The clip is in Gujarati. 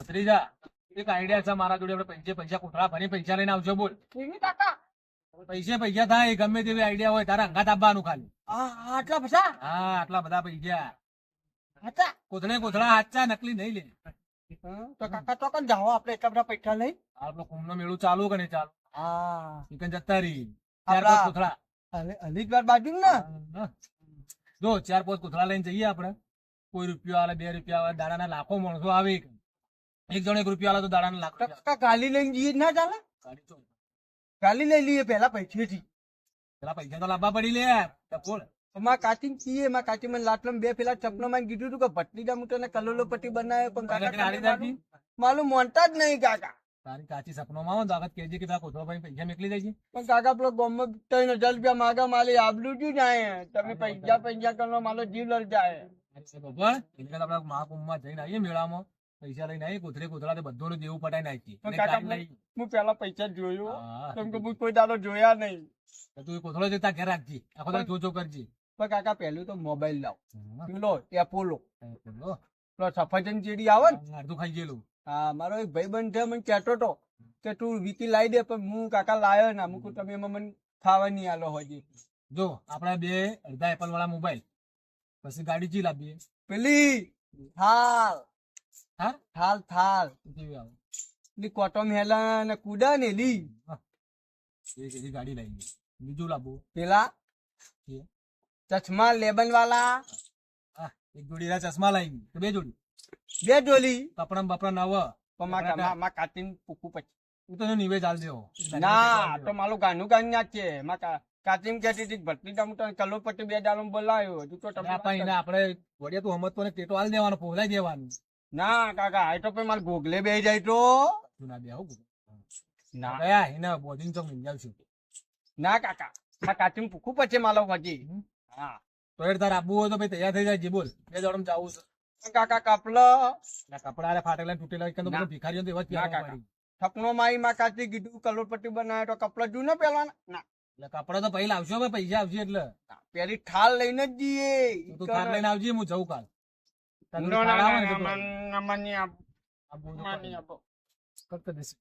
શ્રીજા એક આઈડિયા છે મારા જોડે. આપણે પૈસા કોથળા ભરી પૈસા લઈને આવજો. બોલ પૈસા થાય ગમે તેવી આઈડિયા હોય તારા અંગાત આપવાનું ખાલી. આટલા પૈસા? હા આટલા બધા પૈસા. હતા કોથળા હાચા નકલી નહીં લે. તો કાકા તો કન જાઓ આપણે એટલા બધા પૈસા લઈ. આપણો કુંભનો મેળું ચાલુ કે નહીં ચાલુ? હા ચિકન જતા રહી. આપડા- 4-5 કોથળા. હરિદ્વાર બાજુ ને. જો 4-5 કોથળા લઈને જઈએ આપણે. કોઈ રૂપિયો આલે 2 રૂપિયા આવે દાડાના લાખો માણસો આવે. એક જણ 1 રૂપિયા આલે તો દાડાના લાખ રૂપિયા. કાકા ગાલી લઈને જઈએ ના ચાલે? ગાડી તો ગાલી લઈ લઈએ પેલા પૈસેથી. પેલા પૈસા તો લાવવા પડી લે. બોલ માં કાચી કીએ માં કાચી મને લાટલો બે પેલા ચપલો માં કીધું હતું કે ભટ્ટીના મૂટો ને કલોલો પટ્ટી બનાવે પણ કાકા માલુમ મોનતા જ નહીં કાકા. તારી કાચી સપનોમાં આવો તો આગળ કહેજે કે પેલા કોથળા ભાઈ પૈસા મેકલી દેજે. પણ કાકા પેલો ગોમમાં 3000 રૂપિયા માગા માલી આબલું જ જાય. તમે પૈસા કરો મારો જીવ લડ જાય. બરાબર એટલે આપણે મહાકુંભમાં જઈને આવીએ મેળામાં પૈસા લઈને આવીએ કોથળા તો બધું દેવું પટાઈ નાખીએ. પણ કાકા હું પેલા પૈસા જોયું કેમ કે હું કોઈ દાડો જોયા નહીં. તું કોથળો જતા ઘેર રાખજે આખો તારે જોજો કરજે. પણ કાકા પહેલું તો મોબાઈલ લાવ. પેલો એપોલો પેલો પેલો સફરજન ચેડી આવે ને અડધું ખાઈ ગયેલું. હા મારો એક ભાઈબંધ છે મને કહેતો હતો કે તું વીકી લાવી દે પણ હું કાકા લાયો ના મૂકું તમે એમાં મને ખાવા નહીં આલો હજી. જો આપડા 2 અડધા એપલ વાળા મોબાઈલ પછી ગાડી ચી લાવીએ પેલી થાલ હા થાલ થાલ કેવી આવે ની કોટો મેલા ને કુડા ને લી એક એવી ગાડી લાવી. બીજું લાવવું પેલા ચશ્મા લેબન વાળા હા એક જોડી ના ચશ્મા લાવી તો 2 જોડી 2 ડોલી કપડા બપડા નવા પણ માં કાચીને પૂકું પછી હું તો નિવેજ આલ દેવો. ના તો મારું ગાનું ગાન ના છે માં કાચીમ કહેતી હતી ભટ્ટી ટામુટા કલો પટ્ટી 2 ડાલો બોલાયો હજુ તો તમે આપડે વડિયા તું સમજતો ને ટેટો હાલ દેવાનો પોલાઈ દેવાનું. ના કાકા આ તો મારે ગોગલે બે જાય તો ના બે આવું ના ગયા એને બોધિંગ તો મિલ છું. ના કાકા માં કાચીમ પૂકું પછી માલો હજી. હા તો એ તારે આપવું હોય તો ભાઈ તૈયાર થઈ જાય. બોલ 2 જોડમ જાવું છે કાકા કપલો કપડા ફાટેલા તૂટેલા કે ના. ભિખારીઓ તો એવા જ ના પહેરવા કાકા. પડી. સપનો માં માં કાચી કીધું કલોપટ્ટી બનાવે તો કપડા જૂનો પેલા ના એટલે કપડા તો પહેલા આવશે હવે પૈસા આવશે એટલે પેલી થાલ લઈને જ જઈએ. તું થાર લઈને આવજે હું જઉં કાલ. ના, ના, ના, ના, મને આપો. આ બોલ મને આપો. કરતો દેશે.